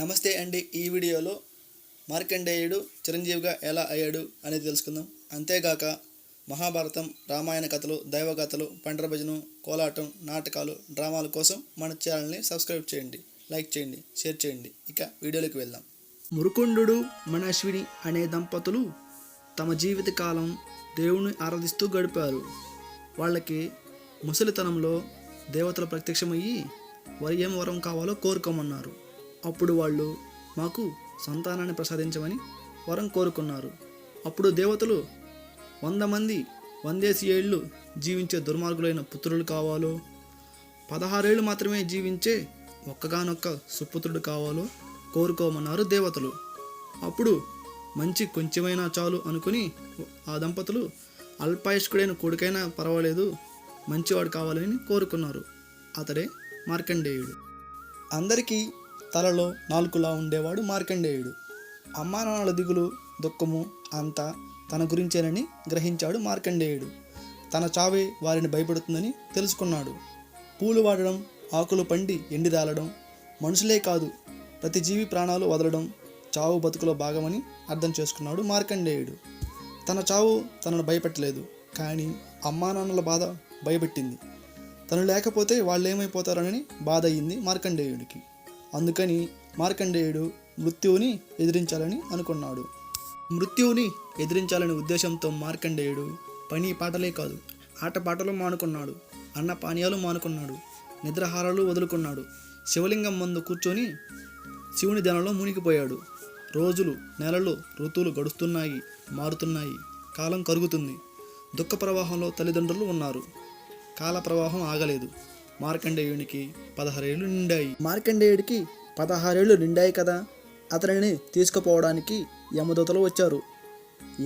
నమస్తే అండి. ఈ వీడియోలో మార్కండేయుడు చిరంజీవిగా ఎలా అయ్యాడు అనేది తెలుసుకుందాం. అంతేగాక మహాభారతం, రామాయణ కథలు, దైవ కథలు, పండర భజన, కోలాటం, నాటకాలు, డ్రామాల కోసం మన ఛానల్ని సబ్స్క్రైబ్ చేయండి, లైక్ చేయండి, షేర్ చేయండి. ఇక వీడియోలోకి వెళ్దాం. మురుకుండు, మనశ్విని అనే దంపతులు తమ జీవితకాలం దేవుణ్ణి ఆరాధిస్తూ గడిపారు. వాళ్ళకి ముసలితనంలో దేవతలు ప్రత్యక్షమయ్యి ఏం వరం కావాలో కోరుకోమన్నారు. అప్పుడు వాళ్ళు మాకు సంతానాన్ని ప్రసాదించమని వరం కోరుకున్నారు. అప్పుడు దేవతలు 100 మంది 100 ఏళ్ళు జీవించే దుర్మార్గులైన పుత్రులు కావాలో, 16 ఏళ్ళు మాత్రమే జీవించే ఒక్కగానొక్క సుపుత్రుడు కావాలో కోరుకోమన్నారు దేవతలు. అప్పుడు మంచి కొంచెమైనా చాలు అనుకుని ఆ దంపతులు అల్పాయుష్కుడైన కొడుకైనా పర్వాలేదు, మంచివాడు కావాలని కోరుకున్నారు. అతడే మార్కండేయుడు. అందరికీ తలలో నాలుకలా ఉండేవాడు మార్కండేయుడు. అమ్మా నాన్నల దిగులు, దుఃఖము అంతా తన గురించేనని గ్రహించాడు మార్కండేయుడు. తన చావే వారిని భయపడుతుందని తెలుసుకున్నాడు. పూలు వాడడం, ఆకులు పండి ఎండి రాలడం, మనుషులే కాదు ప్రతి జీవి ప్రాణాలు వదలడం చావు బతుకులో భాగమని అర్థం చేసుకున్నాడు మార్కండేయుడు. తన చావు తనను భయపెట్టలేదు, కానీ అమ్మా నాన్నల బాధ భయపెట్టింది. తను లేకపోతే వాళ్ళు ఏమైపోతారని బాధ అయ్యింది మార్కండేయుడికి. అందుకని మార్కండేయుడు మృత్యువుని ఎదిరించాలని అనుకున్నాడు. మృత్యువుని ఎదిరించాలనే ఉద్దేశంతో మార్కండేయుడు పని పాటలే కాదు ఆటపాటలు మానుకున్నాడు, అన్న పానీయాలు మానుకున్నాడు, నిద్రాహారాలు వదులుకున్నాడు. శివలింగం ముందు కూర్చొని శివుని ధ్యానంలో మునిగిపోయాడు. రోజులు, నెలలు, ఋతువులు గడుస్తున్నాయి, మారుతున్నాయి, కాలం కరుగుతుంది. దుఃఖ ప్రవాహంలో తల్లిదండ్రులు ఉన్నారు. కాల ప్రవాహం ఆగలేదు. మార్కండేయునికి 16 ఏళ్ళు నిండాయి. మార్కండేయుడికి 16 ఏళ్ళు నిండాయి కదా. అతనిని తీసుకుపోవడానికి యమదూతలు వచ్చారు.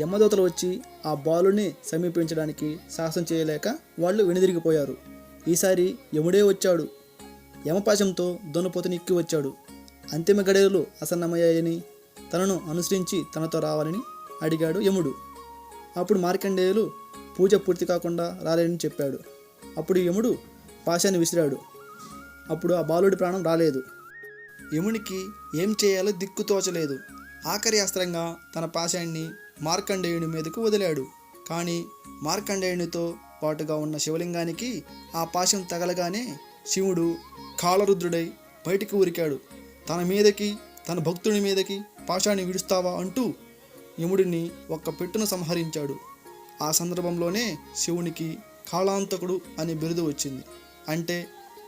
యమదూతలు వచ్చి ఆ బాలుని సమీపించడానికి సాహసం చేయలేక వాళ్ళు వెనుదిరిగిపోయారు. ఈసారి యముడే వచ్చాడు. యమపాశంతో దున్నపోతుని ఎక్కి వచ్చాడు. అంతిమ గడియలు అసన్నమయ్యాయని తనను అనుసరించి తనతో రావాలని అడిగాడు యముడు. అప్పుడు మార్కండేయులు పూజ పూర్తి కాకుండా రాలేని చెప్పాడు. అప్పుడు యముడు పాశాన్ని విసిరాడు. అప్పుడు ఆ బాలుడి ప్రాణం రాలేదు. యమునికి ఏం చేయాలో దిక్కు తోచలేదు. ఆఖరి అస్త్రంగా తన పాశాన్ని మార్కండేయుని మీదకు వదిలాడు. కానీ మార్కండేయునితో పాటుగా ఉన్న శివలింగానికి ఆ పాశం తగలగానే శివుడు కాళరుద్రుడై బయటికి ఉరికాడు. తన మీదకి, తన భక్తుని మీదకి పాశాన్ని విడుస్తావా అంటూ యముడిని ఒక్క పెట్టును సంహరించాడు. ఆ సందర్భంలోనే శివునికి కాళాంతకుడు అనే బిరుదు వచ్చింది. అంటే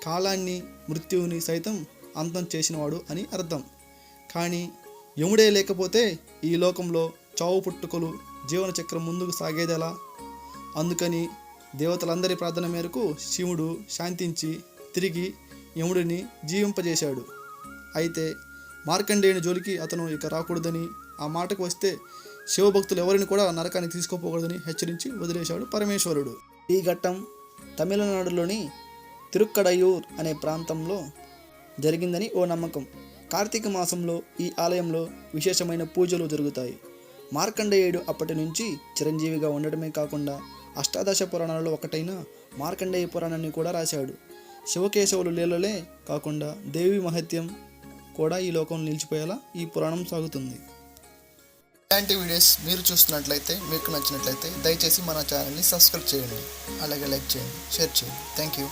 కాలాన్ని, మృత్యువుని సైతం అంతం చేసినవాడు అని అర్థం. కానీ యముడే లేకపోతే ఈ లోకంలో చావు పుట్టుకలు, జీవన చక్రం ముందుకు సాగేదెలా? అందుకని దేవతలందరి ప్రార్థన మేరకు శివుడు శాంతించి తిరిగి యముడిని జీవింపజేశాడు. అయితే మార్కండేయుని జోలికి అతను ఇక రాకూడదని, ఆ మాటకు వస్తే శివభక్తులు ఎవరిని కూడా నరకానికి తీసుకోపోకూడదని హెచ్చరించి వదిలేశాడు పరమేశ్వరుడు. ఈ ఘట్టం తమిళనాడులోని తిరుక్కడయూర్ అనే ప్రాంతంలో జరిగిందని ఓ నమ్మకం. కార్తీక మాసంలో ఈ ఆలయంలో విశేషమైన పూజలు జరుగుతాయి. మార్కండేయుడు అప్పటి నుంచి చిరంజీవిగా ఉండటమే కాకుండా అష్టాదశ పురాణాలలో ఒకటైన మార్కండేయ పురాణాన్ని కూడా రాశాడు. శివకేశవులు లీలలే కాకుండా దేవి మహత్యం కూడా ఈ లోకంలో నిలిచిపోయేలా ఈ పురాణం సాగుతుంది. ఇలాంటి వీడియోస్ మీరు చూస్తున్నట్లయితే, మీకు నచ్చినట్లయితే దయచేసి మన ఛానల్ని సబ్స్క్రైబ్ చేయండి, అలాగే లైక్ చేయండి, షేర్ చేయండి. Thank you.